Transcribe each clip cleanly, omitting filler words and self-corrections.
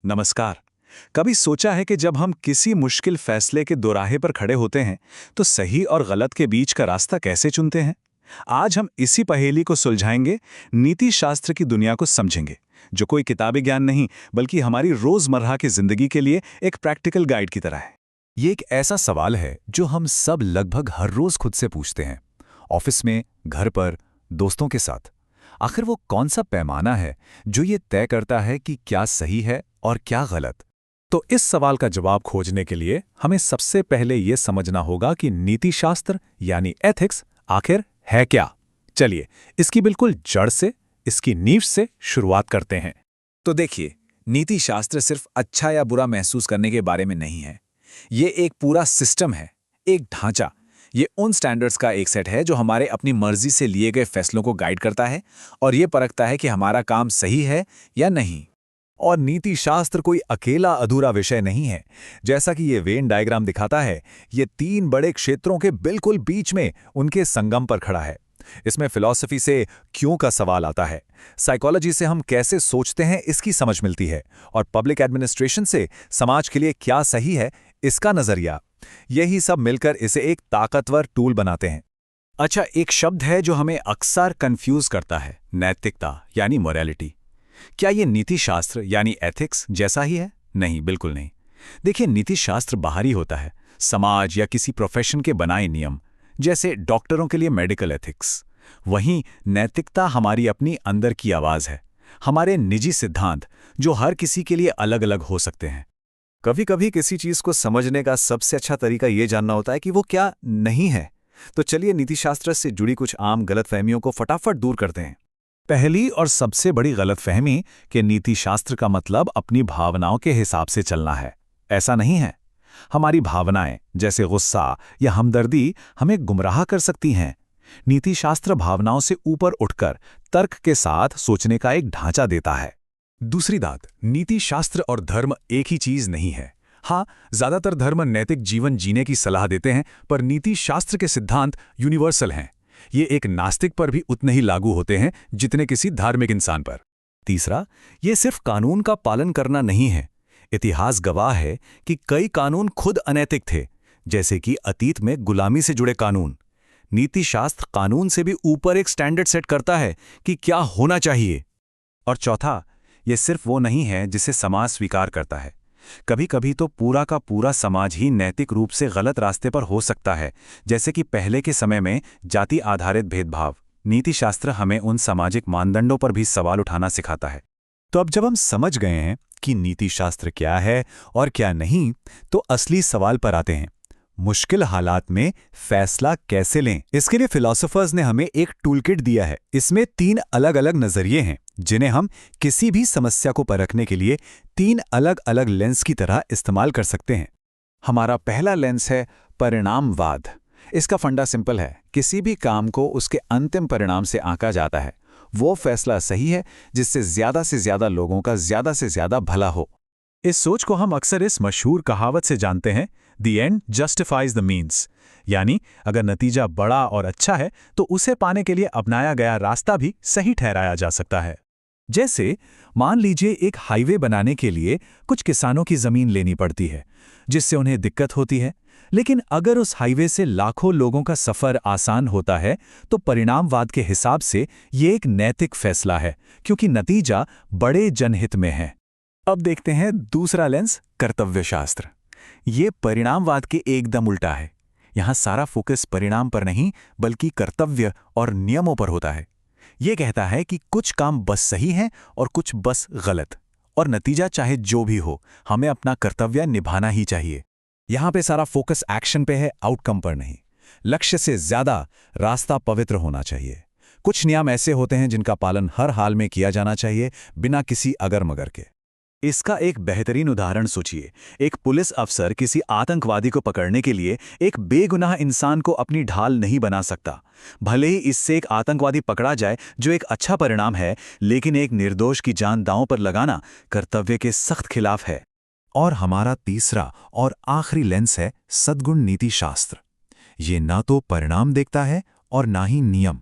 नमस्कार। कभी सोचा है कि जब हम किसी मुश्किल फैसले के दोराहे पर खड़े होते हैं तो सही और गलत के बीच का रास्ता कैसे चुनते हैं? आज हम इसी पहेली को सुलझाएंगे, नीति शास्त्र की दुनिया को समझेंगे, जो कोई किताबी ज्ञान नहीं बल्कि हमारी रोजमर्रा की जिंदगी के लिए एक प्रैक्टिकल गाइड की तरह है। ये एक ऐसा सवाल है जो हम सब लगभग हर रोज खुद से पूछते हैं। ऑफिस में, घर पर, दोस्तों के साथ। आखिर वो कौन सा पैमाना है जो ये तय करता है कि क्या सही है और क्या गलत? तो इस सवाल का जवाब खोजने के लिए हमें सबसे पहले ये समझना होगा कि नीतिशास्त्र यानी एथिक्स आखिर है क्या। चलिए, इसकी बिल्कुल जड़ से, इसकी नींव से शुरुआत करते हैं। तो देखिए, नीति शास्त्र सिर्फ अच्छा या बुरा महसूस करने के बारे में नहीं है। ये एक पूरा सिस्टम है, एक ढांचा। ये उन स्टैंडर्ड्स का एक सेट है जो हमारे अपनी मर्जी से लिए गए फैसलों को गाइड करता है और ये परखता है कि हमारा काम सही है या नहीं। और नीति शास्त्र कोई अकेला अधूरा विषय नहीं है। जैसा कि ये वेन डायग्राम दिखाता है, ये तीन बड़े क्षेत्रों के बिल्कुल बीच में, उनके संगम पर खड़ा है। इसमें फिलॉसफी से क्यों का सवाल आता है, साइकोलॉजी से हम कैसे सोचते हैं इसकी समझ मिलती है, और पब्लिक एडमिनिस्ट्रेशन से समाज के लिए क्या सही है इसका नजरिया। यही सब मिलकर इसे एक ताकतवर टूल बनाते हैं। अच्छा, एक शब्द है जो हमें अक्सर कंफ्यूज करता है, नैतिकता यानी मोरालिटी। क्या ये नीति शास्त्र यानी एथिक्स जैसा ही है? नहीं, बिल्कुल नहीं। देखिए, नीति शास्त्र बाहरी होता है, समाज या किसी प्रोफेशन के बनाए नियम, जैसे डॉक्टरों के लिए मेडिकल एथिक्स। वहीं नैतिकता हमारी अपनी अंदर की आवाज है, हमारे निजी सिद्धांत जो हर किसी के लिए अलग अलग हो सकते हैं। कभी कभी किसी चीज को समझने का सबसे अच्छा तरीका ये जानना होता है कि वो क्या नहीं है। तो चलिए नीतिशास्त्र से जुड़ी कुछ आम गलतफहमियों को फटाफट दूर करते हैं। पहली और सबसे बड़ी गलतफहमी कि नीतिशास्त्र का मतलब अपनी भावनाओं के हिसाब से चलना है। ऐसा नहीं है। हमारी भावनाएं, जैसे गुस्सा या हमदर्दी, हमें गुमराह कर सकती हैं। नीतिशास्त्र भावनाओं से ऊपर उठकर तर्क के साथ सोचने का एक ढांचा देता है। दूसरी बात, नीतिशास्त्र और धर्म एक ही चीज नहीं है। हाँ, ज्यादातर धर्म नैतिक जीवन जीने की सलाह देते हैं, पर नीतिशास्त्र के सिद्धांत यूनिवर्सल हैं। ये एक नास्तिक पर भी उतने ही लागू होते हैं जितने किसी धार्मिक इंसान पर। तीसरा, ये सिर्फ कानून का पालन करना नहीं है। इतिहास गवाह है कि कई कानून खुद अनैतिक थे, जैसे कि अतीत में गुलामी से जुड़े कानून। नीतिशास्त्र कानून से भी ऊपर एक स्टैंडर्ड सेट करता है कि क्या होना चाहिए। और चौथा, ये सिर्फ वो नहीं है जिसे समाज स्वीकार करता है। कभी कभी तो पूरा का पूरा समाज ही नैतिक रूप से गलत रास्ते पर हो सकता है, जैसे कि पहले के समय में जाति आधारित भेदभाव। नीतिशास्त्र हमें उन सामाजिक मानदंडों पर भी सवाल उठाना सिखाता है। तो अब जब हम समझ गए हैं कि नीतिशास्त्र क्या है और क्या नहीं, तो असली सवाल पर आते हैं। मुश्किल हालात में फैसला कैसे लें? इसके लिए फिलोसोफर्स ने हमें एक टूलकिट दिया है। इसमें 3 अलग अलग नजरिए हैं, जिन्हें हम किसी भी समस्या को परखने के लिए 3 अलग अलग लेंस की तरह इस्तेमाल कर सकते हैं। हमारा पहला लेंस है परिणामवाद। इसका फंडा सिंपल है, किसी भी काम को उसके अंतिम परिणाम से आंका जाता है। वो फैसला सही है जिससे ज्यादा से ज्यादा लोगों का ज्यादा से ज्यादा भला हो। इस सोच को हम अक्सर इस मशहूर कहावत से जानते हैं, the end justifies the means. यानी अगर नतीजा बड़ा और अच्छा है तो उसे पाने के लिए अपनाया गया रास्ता भी सही ठहराया जा सकता है। जैसे मान लीजिए, एक हाईवे बनाने के लिए कुछ किसानों की जमीन लेनी पड़ती है, जिससे उन्हें दिक्कत होती है। लेकिन अगर उस हाईवे से लाखों लोगों का सफर आसान होता है तो परिणामवाद के हिसाब से ये एक नैतिक फैसला है, क्योंकि नतीजा बड़े जनहित में है। अब देखते हैं दूसरा लेंस, कर्तव्यशास्त्र। ये परिणामवाद के एकदम उल्टा है। यहां सारा फोकस परिणाम पर नहीं बल्कि कर्तव्य और नियमों पर होता है। ये कहता है कि कुछ काम बस सही हैं और कुछ बस गलत, और नतीजा चाहे जो भी हो, हमें अपना कर्तव्य निभाना ही चाहिए। यहां पे सारा फोकस एक्शन पे है, आउटकम पर नहीं। लक्ष्य से ज्यादा रास्ता पवित्र होना चाहिए। कुछ नियम ऐसे होते हैं जिनका पालन हर हाल में किया जाना चाहिए, बिना किसी अगर मगर के। इसका एक बेहतरीन उदाहरण सोचिए। एक पुलिस अफसर किसी आतंकवादी को पकड़ने के लिए एक बेगुनाह इंसान को अपनी ढाल नहीं बना सकता। भले ही इससे एक आतंकवादी पकड़ा जाए, जो एक अच्छा परिणाम है, लेकिन एक निर्दोष की जान दांव पर लगाना कर्तव्य के सख्त खिलाफ है। और हमारा तीसरा और आखिरी लेंस है सद्गुण नीति शास्त्र। ये ना तो परिणाम देखता है और ना ही नियम।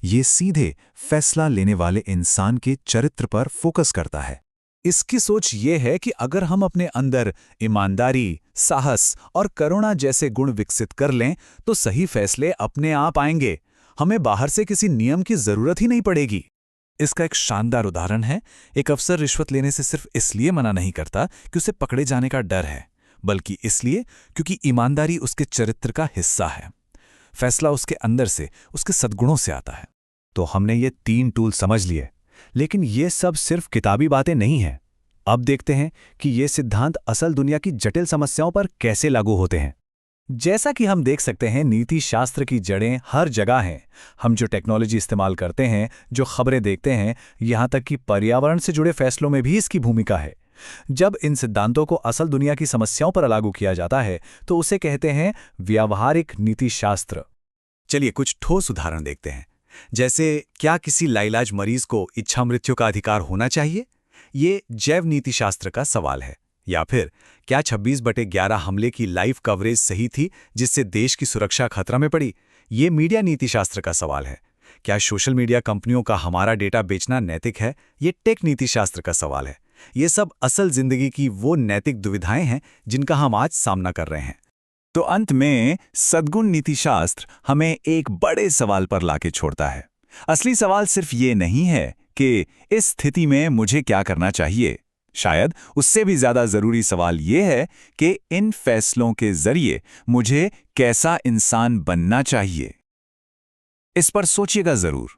ये सीधे फैसला लेने वाले इंसान के चरित्र पर फोकस करता है। इसकी सोच ये है कि अगर हम अपने अंदर ईमानदारी, साहस और करुणा जैसे गुण विकसित कर लें तो सही फैसले अपने आप आएंगे। हमें बाहर से किसी नियम की जरूरत ही नहीं पड़ेगी। इसका एक शानदार उदाहरण है, एक अफसर रिश्वत लेने से सिर्फ इसलिए मना नहीं करता कि उसे पकड़े जाने का डर है, बल्कि इसलिए क्योंकि ईमानदारी उसके चरित्र का हिस्सा है। फैसला उसके अंदर से, उसके सद्गुणों से आता है। तो हमने ये 3 टूल समझ लिए, लेकिन ये सब सिर्फ किताबी बातें नहीं हैं। अब देखते हैं कि ये सिद्धांत असल दुनिया की जटिल समस्याओं पर कैसे लागू होते हैं। जैसा कि हम देख सकते हैं, नीति शास्त्र की जड़ें हर जगह हैं। हम जो टेक्नोलॉजी इस्तेमाल करते हैं, जो खबरें देखते हैं, यहाँ तक कि पर्यावरण से जुड़े फैसलों में भी इसकी भूमिका है। जब इन सिद्धांतों को असल दुनिया की समस्याओं पर लागू किया जाता है तो उसे कहते हैं व्यावहारिक नीति शास्त्र। चलिए कुछ ठोस उदाहरण देखते हैं। जैसे, क्या किसी लाइलाज मरीज को इच्छा मृत्यु का अधिकार होना चाहिए? ये जैव नीति शास्त्र का सवाल है। या फिर क्या 26/11 हमले की लाइव कवरेज सही थी जिससे देश की सुरक्षा खतरा में पड़ी? ये मीडिया नीति शास्त्र का सवाल है। क्या सोशल मीडिया कंपनियों का हमारा डेटा बेचना नैतिक है? ये टेक नीति शास्त्र का सवाल है। ये सब असल जिंदगी की वो नैतिक दुविधाएं हैं जिनका हम आज सामना कर रहे हैं। तो अंत में सद्गुण नीति शास्त्र हमें एक बड़े सवाल पर लाके छोड़ता है। असली सवाल सिर्फ ये नहीं है कि इस स्थिति में मुझे क्या करना चाहिए। शायद उससे भी ज्यादा जरूरी सवाल ये है कि इन फैसलों के जरिए मुझे कैसा इंसान बनना चाहिए। इस पर सोचिएगा जरूर।